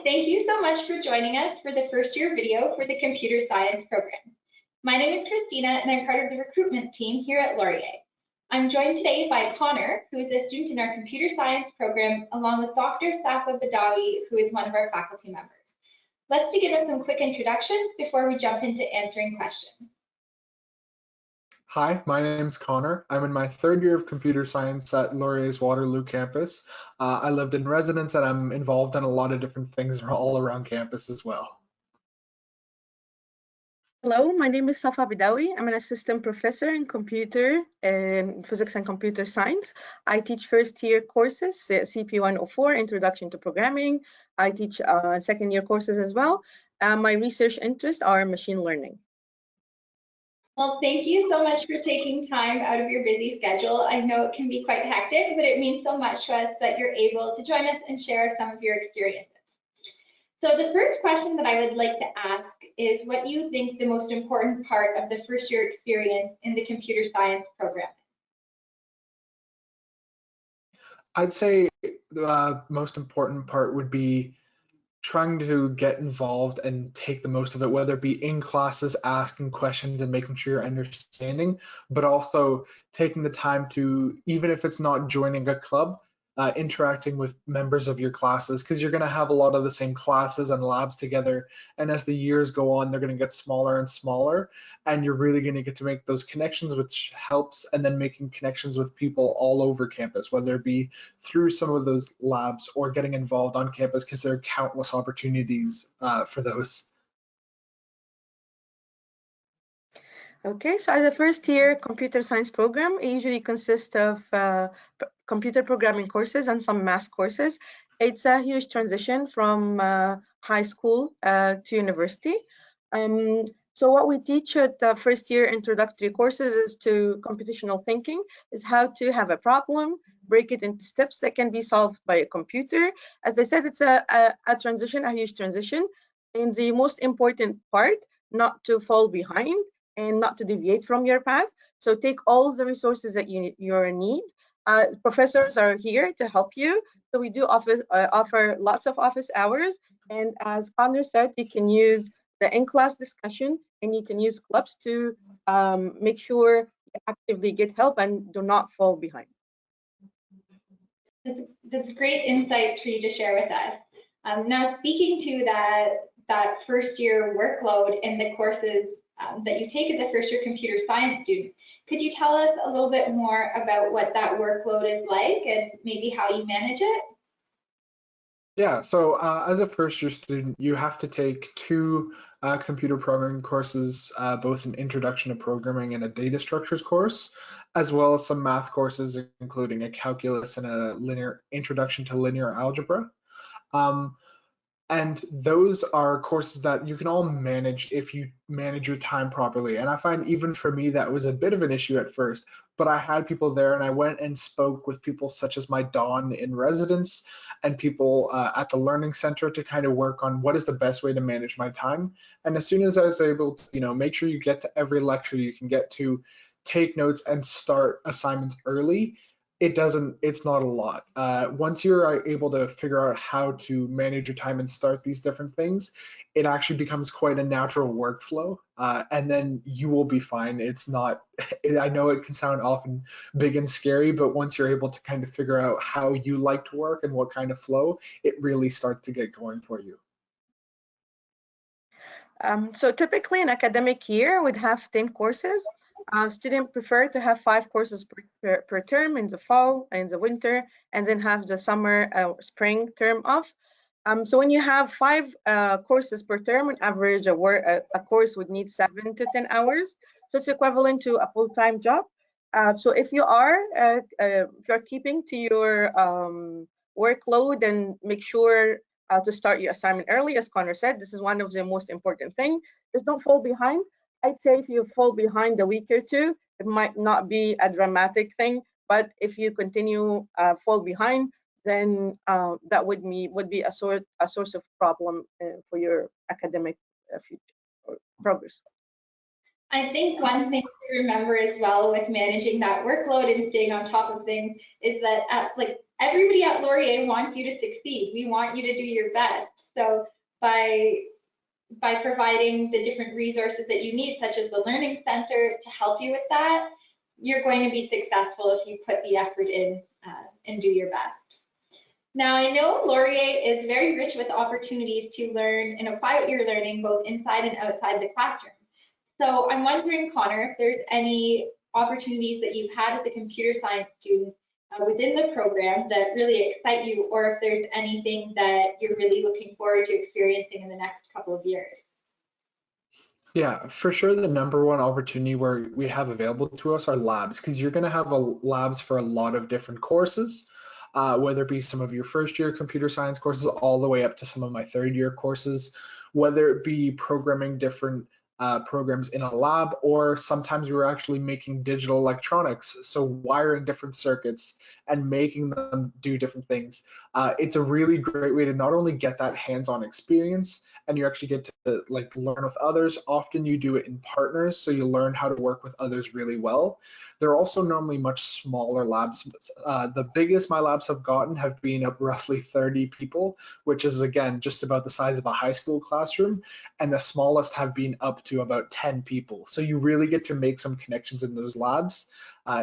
thank you so much for joining us for the first year video for the computer science program. My name is Christina and I'm part of the recruitment team here at Laurier. I'm joined today by Connor, who is a student in our computer science program, along with Dr. Safa Badawi, who is one of our faculty members. Let's begin with some quick introductions before we jump into answering questions. Hi, my name's Connor. I'm in my third year of computer science at Laurier's Waterloo campus. I lived in residence and I'm involved in a lot of different things all around campus as well. Hello, my name is Safa Bidawi. I'm an assistant professor in physics and computer science. I teach first year courses, CP 104, Introduction to Programming. I teach second year courses as well. My research interests are machine learning. Well, thank you so much for taking time out of your busy schedule. I know it can be quite hectic, but it means so much to us that you're able to join us and share some of your experiences. So the first question that I would like to ask is what you think the most important part of the first year experience in the computer science program is. I'd say the most important part would be trying to get involved and take the most of it, whether it be in classes, asking questions and making sure you're understanding, but also taking the time to, even if it's not joining a club, interacting with members of your classes, because you're going to have a lot of the same classes and labs together. And as the years go on, they're going to get smaller and smaller, and you're really going to get to make those connections, which helps. And then making connections with people all over campus, whether it be through some of those labs or getting involved on campus, because there are countless opportunities for those. Okay, so as a first year computer science program, it usually consists of computer programming courses and some math courses. It's a huge transition from high school to university. So what we teach at the first year introductory courses is to computational thinking, is how to have a problem, break it into steps that can be solved by a computer. As I said, it's a transition, a huge transition. And the most important part, not to fall behind and not to deviate from your path. So take all the resources that you need. Professors are here to help you. So we do offer lots of office hours. And as Connor said, you can use the in-class discussion and you can use clubs to make sure you actively get help and do not fall behind. That's great insights for you to share with us. Now, speaking to that first year workload and the courses that you take as a first year computer science student, could you tell us a little bit more about what that workload is like and maybe how you manage it? Yeah, so as a first year student, you have to take two computer programming courses, both an introduction to programming and a data structures course, as well as some math courses, including a calculus and a introduction to linear algebra. And those are courses that you can all manage if you manage your time properly. And I find even for me, that was a bit of an issue at first, but I had people there and I went and spoke with people such as my Dawn in residence and people at the Learning Center to kind of work on what is the best way to manage my time. And as soon as I was able to, make sure you get to every lecture you can get to, take notes and start assignments early, it's not a lot. Once you're able to figure out how to manage your time and start these different things, it actually becomes quite a natural workflow, and then you will be fine. It's not, I know it can sound often big and scary, but once you're able to kind of figure out how you like to work and what kind of flow, it really starts to get going for you. So typically an academic year would have 10 courses. Students prefer to have 5 courses per term in the fall and the winter, and then have the summer, spring term off. So when you have 5 courses per term, on average, a course would need 7 to 10 hours. So it's equivalent to a full-time job. So if you're keeping to your workload and make sure to start your assignment early, as Connor said, this is one of the most important things, is don't fall behind. I'd say if you fall behind a week or two, it might not be a dramatic thing, but if you continue fall behind, then that would be a source of problem for your academic future or progress. I think one thing to remember as well with managing that workload and staying on top of things is that everybody at Laurier wants you to succeed. We want you to do your best. So by providing the different resources that you need, such as the Learning Center, to help you with that, you're going to be successful if you put the effort in and do your best. Now, I know Laurier is very rich with opportunities to learn and apply your learning both inside and outside the classroom. So I'm wondering, Connor, if there's any opportunities that you've had as a computer science student within the program that really excite you, or if there's anything that you're really looking forward to experiencing in the next couple of years. Yeah, for sure. The number one opportunity where we have available to us are labs, because you're going to have labs for a lot of different courses, whether it be some of your first year computer science courses all the way up to some of my third year courses, whether it be programming different programs in a lab, or sometimes we were actually making digital electronics, so wiring different circuits and making them do different things. It's a really great way to not only get that hands-on experience, and you actually get to like learn with others. Often you do it in partners, so you learn how to work with others really well. They're also normally much smaller labs. The biggest my labs have gotten have been up roughly 30 people, which is again just about the size of a high school classroom, and the smallest have been up to about 10 people. So you really get to make some connections in those labs.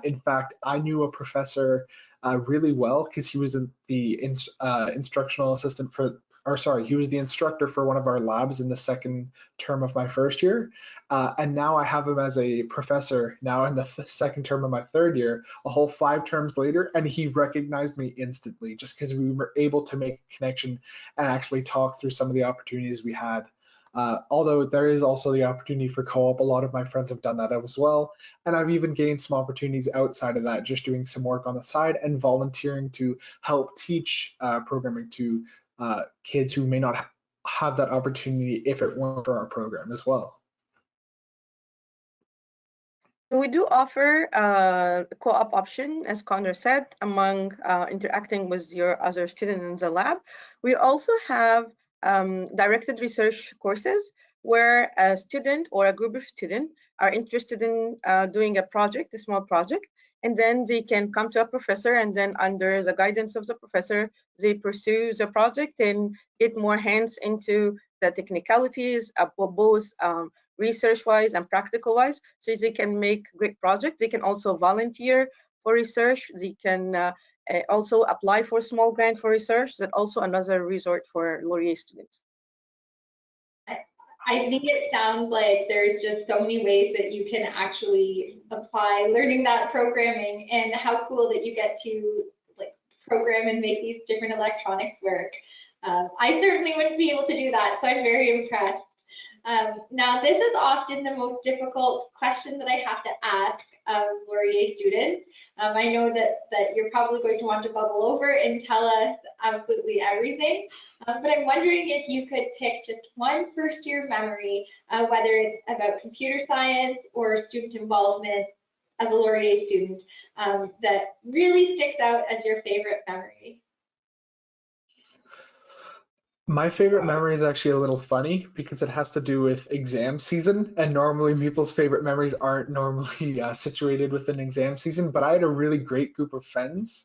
In fact, I knew a professor really well because he was the instructional assistant for, or sorry, he was the instructor for one of our labs in the second term of my first year. And now I have him as a professor now in the second term of my third year, a whole 5 terms later, and he recognized me instantly just because we were able to make a connection and actually talk through some of the opportunities we had. Although there is also the opportunity for co-op. A lot of my friends have done that as well. And I've even gained some opportunities outside of that, just doing some work on the side and volunteering to help teach programming to kids who may not have that opportunity if it weren't for our program as well. We do offer a co-op option, as Connor said, among interacting with your other students in the lab. We also have directed research courses where a student or a group of students are interested in doing a project, a small project, and then they can come to a professor, and then under the guidance of the professor, they pursue the project and get more hands into the technicalities of both research-wise and practical-wise, so they can make great projects. They can also volunteer for research. They can also apply for a small grant for research. That's also another resort for Laurier students. I think it sounds like there's just so many ways that you can actually apply learning that programming, and how cool that you get to like program and make these different electronics work. I certainly wouldn't be able to do that, so I'm very impressed. Now, this is often the most difficult question that I have to ask Laurier students. I know that you're probably going to want to bubble over and tell us absolutely everything, but I'm wondering if you could pick just one first-year memory, whether it's about computer science or student involvement as a Laurier student, that really sticks out as your favorite memory. My favorite memory is actually a little funny because it has to do with exam season, and normally people's favorite memories aren't normally situated within exam season, but I had a really great group of friends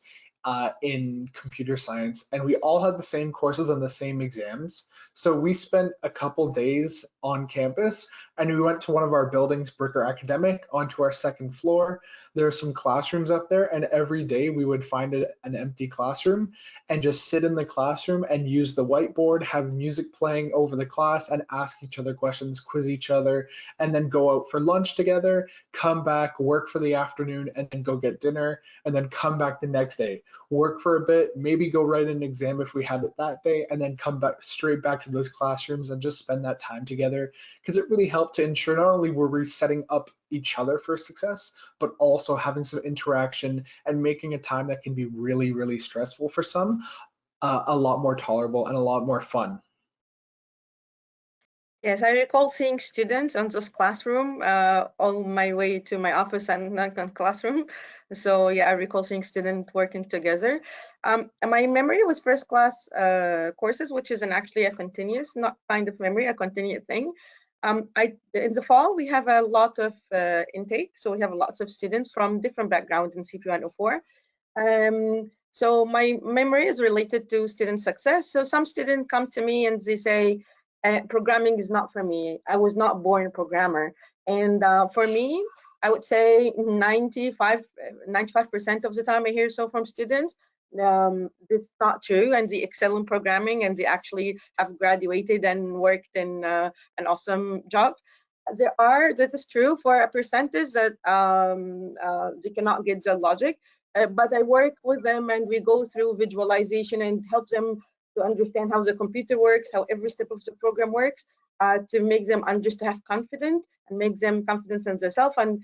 in computer science, and we all had the same courses and the same exams. So we spent a couple days on campus, and we went to one of our buildings, Bricker Academic, onto our second floor. There are some classrooms up there, and every day we would find an empty classroom and just sit in the classroom and use the whiteboard, have music playing over the class, and ask each other questions, quiz each other, and then go out for lunch together, come back, work for the afternoon, and then go get dinner, and then come back the next day, work for a bit, maybe go write an exam if we had it that day, and then come back straight back to those classrooms and just spend that time together, because it really helped to ensure not only were we setting up each other for success, but also having some interaction and making a time that can be really, really stressful for some a lot more tolerable and a lot more fun. Yes, I recall seeing students on this classroom on my way to my office and not on classroom. So yeah, I recall seeing students working together. My memory was first class courses, which is actually a continuous, not kind of memory, a continuous thing. In the fall, we have a lot of intake. So we have lots of students from different backgrounds in CP 104. So my memory is related to student success. So some students come to me and they say, programming is not for me. I was not born a programmer. And for me, I would say 95% of the time I hear so from students, it's not true, and they excel in programming and they actually have graduated and worked in an awesome job. That is true for a percentage that they cannot get the logic, but I work with them and we go through visualization and help them to understand how the computer works, how every step of the program works, to make them just have confidence and make them confidence in themselves, and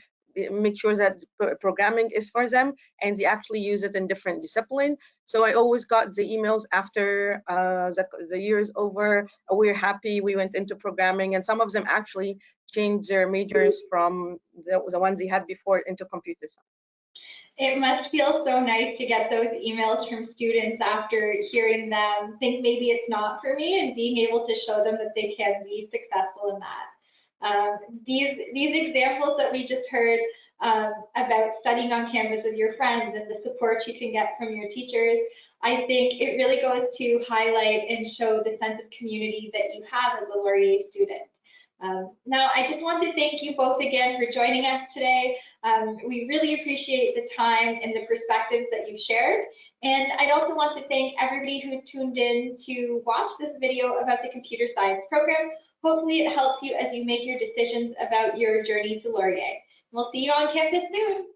make sure that programming is for them and they actually use it in different disciplines. So I always got the emails after the year is over, we're happy we went into programming, and some of them actually changed their majors from the ones they had before into computer science. It must feel so nice to get those emails from students after hearing them think maybe it's not for me, and being able to show them that they can be successful in that. These examples that we just heard about studying on campus with your friends and the support you can get from your teachers, I think it really goes to highlight and show the sense of community that you have as a Laurier student. Now, I just want to thank you both again for joining us today. We really appreciate the time and the perspectives that you've shared. And I'd also want to thank everybody who's tuned in to watch this video about the computer science program. Hopefully it helps you as you make your decisions about your journey to Laurier. We'll see you on campus soon.